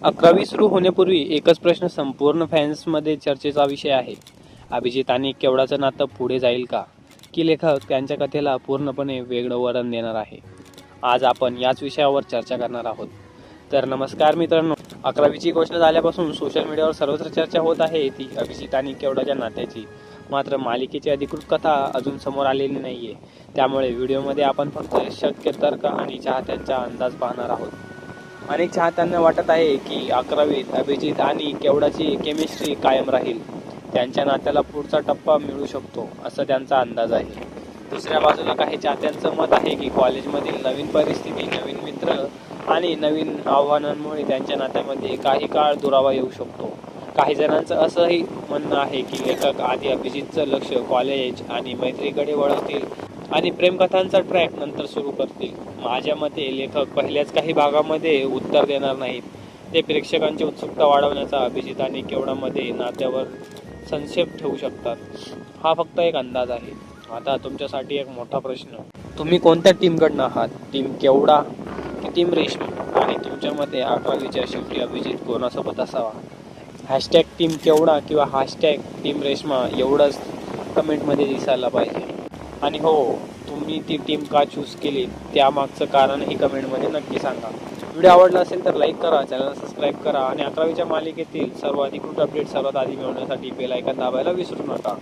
11वी सुरू होण्यापूर्वी एकच प्रश्न संपूर्ण फॅन्समध्ये चर्चेचा विषय आहे. अभिजित आणि केवडाचं नातं पुढे जाईल का? की लेखक त्यांच्या कथेला पूर्णपणे वेगळं वळण देणार आहे? आज आपण याच विषयावर चर्चा करणार आहोत. तर नमस्कार मित्रांनो, 11वीची घोषणा झाल्यापासून सोशल मीडियावर सर्वत्र चर्चा होत आहे ती अभिजित आणि केवडाच्या नात्याची. मात्र मालिकेची अधिकृत कथा अजून समोर आलेली नाहीये. त्यामुळे व्हिडिओमध्ये आपण फक्त शक्य तर्क आणि चाहत्यांचा अंदाज पाहणार आहोत. अनेक चाहत्यांना वाटत आहे की 11वीत अभिजित आणि केवडाची केमिस्ट्री कायम राहील. त्यांच्या नात्याला पुढचा टप्पा मिळू शकतो असं त्यांचा अंदाज आहे. दुसऱ्या बाजूला काही चाहत्यांचं मत आहे की कॉलेजमधील नवीन परिस्थिती, नवीन मित्र आणि नवीन आव्हानांमुळे त्यांच्या नात्यामध्ये काही काळ दुरावा येऊ शकतो. काही जणांचं असंही म्हणणं आहे की लेखक आधी अभिजितचं लक्ष कॉलेज आणि मैत्रीकडे वळवतील आणि प्रेमकथांचा ट्रॅक नंतर सुरू करतील. माझ्या मते लेखक पहिल्याच काही भागामध्ये उत्तर देणार नाहीत. ते प्रेक्षकांची उत्सुकता वाढवण्याचा अभिजित आणि केवडामध्ये नात्यावर संक्षेप ठेवू शकतात. हा फक्त एक अंदाज आहे. आता तुमच्यासाठी एक मोठा प्रश्न, तुम्ही कोणत्या टीमकडनं आहात? टीम केवडा की टीम रेशमी? आणि तुमच्या मते 11वीच्या शेवटी अभिजित कोणासोबत असावा? हॅशटॅग टीम केवडा किंवा हॅशटॅग टीम रेश्मा एवढंच कमेंटमध्ये दिसायला पाहिजे. आणि हो, तुम्ही ती टीम का चूज केली त्यामागचं कारणही कमेंटमध्ये नक्की सांगा. व्हिडिओ आवडला असेल तर लाईक करा, चॅनल सबस्क्राईब करा आणि 11वीच्या मालिकेतील सर्व अधिकृत अपडेट सर्वात आधी मिळवण्यासाठी बेल आयकॉन दाबायला विसरू नका.